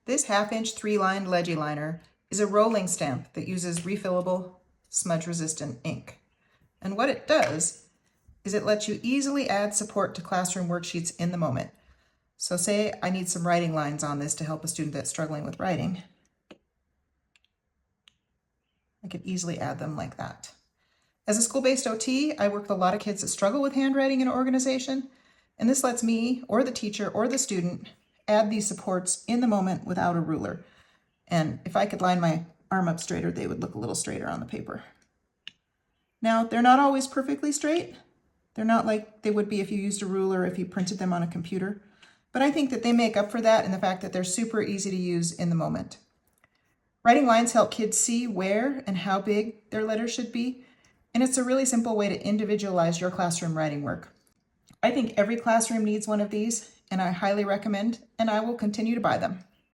This 1/2-inch 3-line LegiLiner is a rolling stamp that uses refillable, smudge-resistant ink. And what it does is it lets you easily add support to classroom worksheets in the moment. So say I need some writing lines on this to help a student that's struggling with writing. I could easily add them like that. As a school-based OT, I work with a lot of kids that struggle with handwriting and organization, and this lets me, or the teacher, or the student add these supports in the moment without a ruler. And if I could line my arm up straighter, they would look a little straighter on the paper. Now, they're not always perfectly straight. They're not like they would be if you used a ruler, if you printed them on a computer. But I think that they make up for that in the fact that they're super easy to use in the moment. Writing lines help kids see where and how big their letters should be, and it's a really simple way to individualize your classroom writing work. I think every classroom needs one of these, and I highly recommend, and I will continue to buy them.